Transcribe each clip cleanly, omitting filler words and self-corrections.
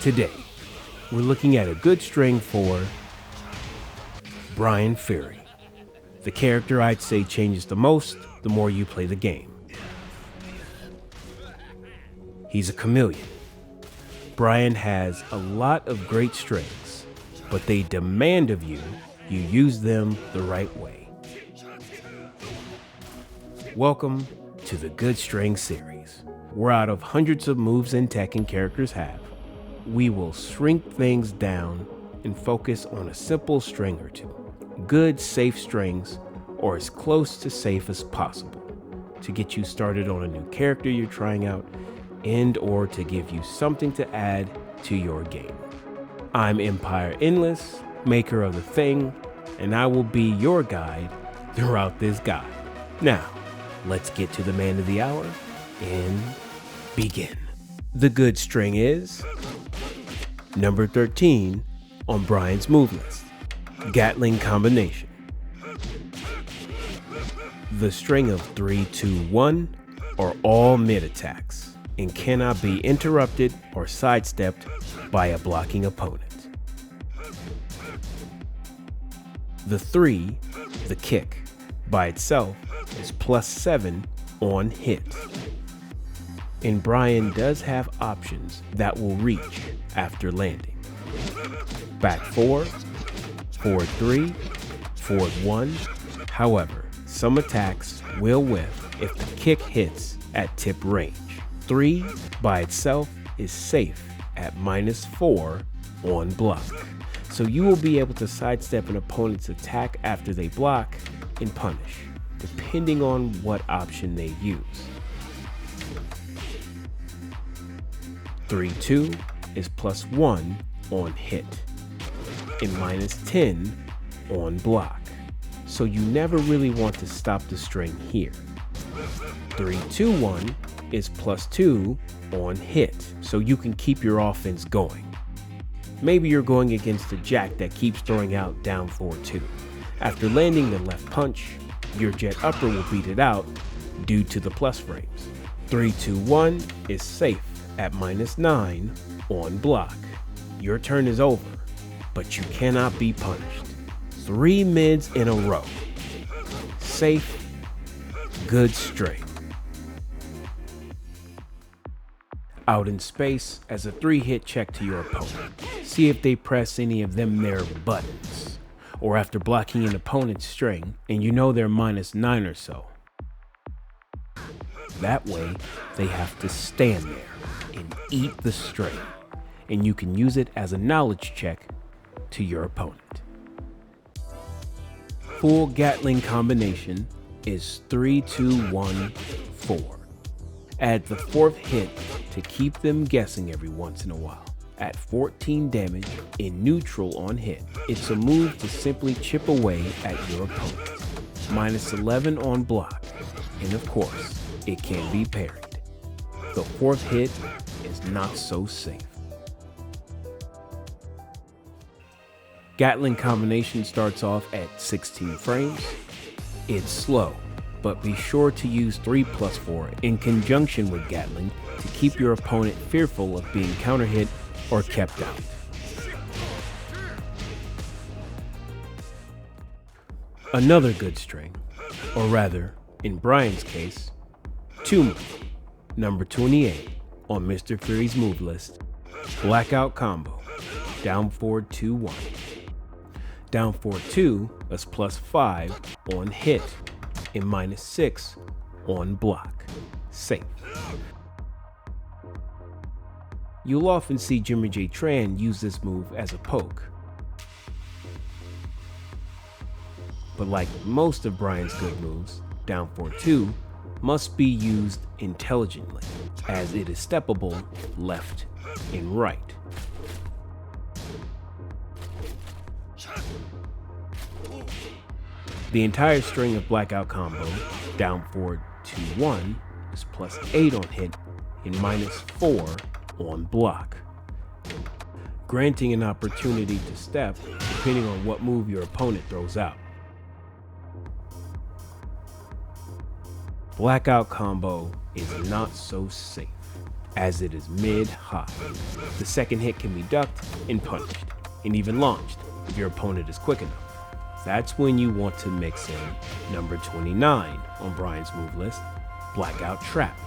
Today, we're looking at a good string for Bryan Fury, the character I'd say changes the most the more you play the game. He's a chameleon. Bryan has a lot of great strings, but they demand of you use them the right way. Welcome to the Good String series, where out of hundreds of moves in Tekken characters have, we will shrink things down and focus on a simple string or two. Good, safe strings, or as close to safe as possible, to get you started on a new character you're trying out and or to give you something to add to your game. I'm Empire Endless, maker of the thing, and I will be your guide throughout this guide. Now, let's get to the man of the hour and begin. The good string is number 13 on Bryan's move list, Gatling Combination. The string of 3, 2, 1 are all mid attacks and cannot be interrupted or sidestepped by a blocking opponent. The 3, the kick, by itself is +7 on hit. And Bryan does have options that will reach after landing. Back 4, forward 3, forward 1. However, some attacks will whiff if the kick hits at tip range. 3 by itself is safe at -4 on block. So you will be able to sidestep an opponent's attack after they block and punish, depending on what option they use. 3, 2 is +1 on hit and -10 on block. So you never really want to stop the string here. 3, 2, 1 is +2 on hit, so you can keep your offense going. Maybe you're going against a jack that keeps throwing out down 4, 2. After landing the left punch, your jet upper will beat it out due to the plus frames. 3, 2, 1 is safe at -9 on block. Your turn is over, but you cannot be punished. 3 mids in a row. Safe, good string. Out in space as a 3-hit check to your opponent. See if they press any of them their buttons, or after blocking an opponent's string and you know they're -9 or so. That way, they have to stand there and eat the string, and you can use it as a knowledge check to your opponent. Full Gatling combination is 3, 2, 1, 4. Add the 4th hit to keep them guessing every once in a while. At 14 damage in neutral on hit, it's a move to simply chip away at your opponent. -11 on block, and of course, it can be parried. The 4th hit is not so safe. Gatling combination starts off at 16 frames. It's slow, but be sure to use 3+4 in conjunction with Gatling to keep your opponent fearful of being counter-hit or kept out. Another good string, or rather, in Bryan's case, 2 move, number 28 on Mr. Fury's move list, Blackout Combo, down forward 2, 1. Down forward 2 is +5 on hit and -6 on block. Safe. You'll often see Jimmy J. Tran use this move as a poke. But like most of Bryan's good moves, down forward 2 must be used intelligently, as it is steppable left and right. The entire string of Blackout Combo, down forward 2, 1, is +8 on hit and -4 on block, granting an opportunity to step depending on what move your opponent throws out. Blackout Combo is not so safe. as it is mid-high. The second hit can be ducked and punished, and even launched if your opponent is quick enough. That's when you want to mix in number 29 on Bryan's move list, Blackout Trap,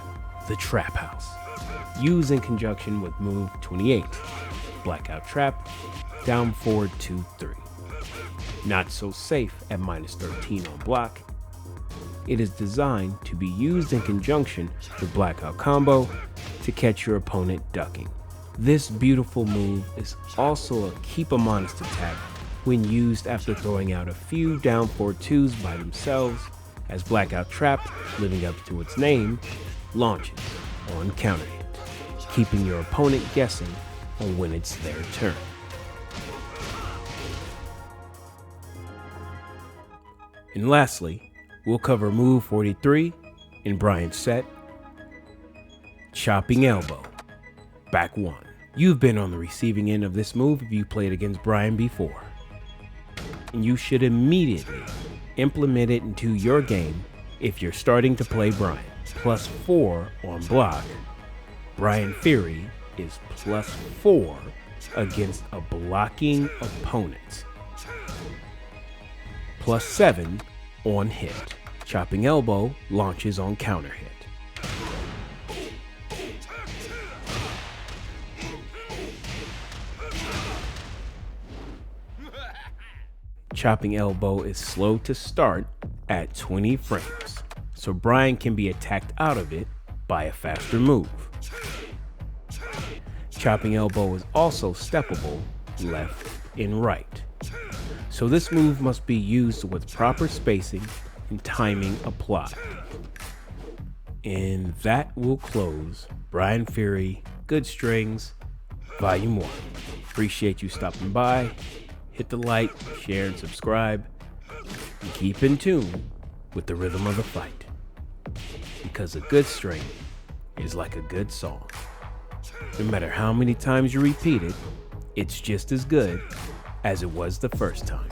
the Trap House. Used in conjunction with move 28, Blackout Trap, down forward 2-3. Not so safe at -13 on block. It is designed to be used in conjunction with Blackout Combo to catch your opponent ducking. This beautiful move is also a keep 'em honest attack when used after throwing out a few down forward 2s by themselves, as Blackout Trap, living up to its name, launches on counter hit, keeping your opponent guessing on when it's their turn. And lastly, we'll cover move 43 in Bryan's set, Chopping Elbow, back 1. You've been on the receiving end of this move if you played against Bryan before, and you should immediately implement it into your game if you're starting to play Bryan. +4 on block, Bryan Fury is +4 against a blocking opponent. +7 on hit. Chopping Elbow launches on counter hit. Chopping Elbow is slow to start at 20 frames, so Bryan can be attacked out of it by a faster move. Chopping Elbow is also steppable left and right, so this move must be used with proper spacing and timing applied. And that will close Bryan Fury Good Strings Volume 1. Appreciate you stopping by. Hit the like, share, and subscribe, and keep in tune with the rhythm of the fight, because a good string is like a good song. No matter how many times you repeat it, it's just as good as it was the first time.